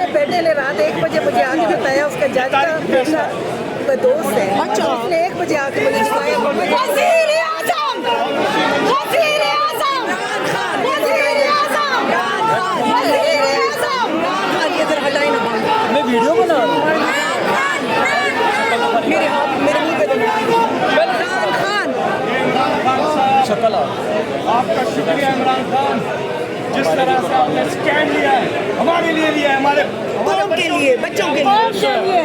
میرے بیٹے نے رات 1 بجے مجھے آ کے بتایا اس کا جج کا بیٹا کوئی دوست ہے، اس نے 1 بجے آ کے مجھے بتایا وزیر اعظم وزیر اعظم وزیر اعظم وزیر اعظم ادھر ہٹائیں نا میں ویڈیو بنا رہا ہوں. میرے منہ پہ عمران خان شکل آپ کا شکریہ عمران خان، جس طرح سے آپ نے اسٹینڈ لیا ہے ہمارے لیے لیا ہے، ہمارے قوم کے لیے، بچوں کے لیے.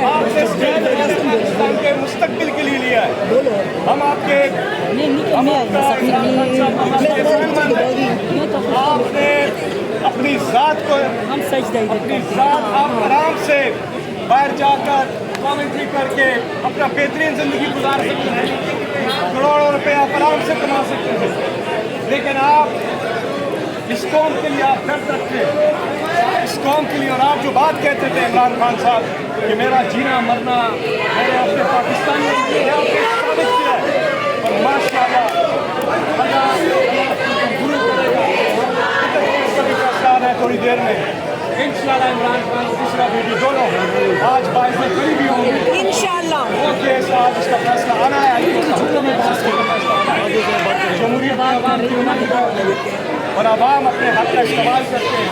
آپ نے اسٹینڈ پاکستان کے مستقبل کے لیے لیا ہے. ہم آپ کے آپ نے اپنی ذات کو اپنی ذات آپ آرام سے باہر جا کر کامنٹری کر کے اپنا بہترین زندگی گزار سکتے ہیں، کروڑوں روپے آپ آرام سے کما سکتے ہیں، لیکن آپ اس قوم کے لیے آپ درد رکھتے ہیں، اس قوم کے لیے. اور آپ جو بات کہتے تھے عمران خان صاحب کہ میرا جینا مرنا میرے اپنے پاکستان میں آپ نے ثابت کیا ہے، اور ماشاء اللہ ہے تھوڑی دیر میں انشاءاللہ عمران خان دوسرا بیٹی دونوں آج باعث میں قریبی ہوں گے انشاءاللہ. وہ کیس آج اس کا فیصلہ آنا ہے، جمہوریت اور عوام اپنے حق کا استعمال کرتے ہیں.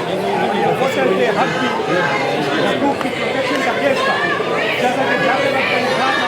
ووٹر کے حق کی حقوق کی پروٹیکشن کا کیس تھا، جیسا کہ جاتے وقت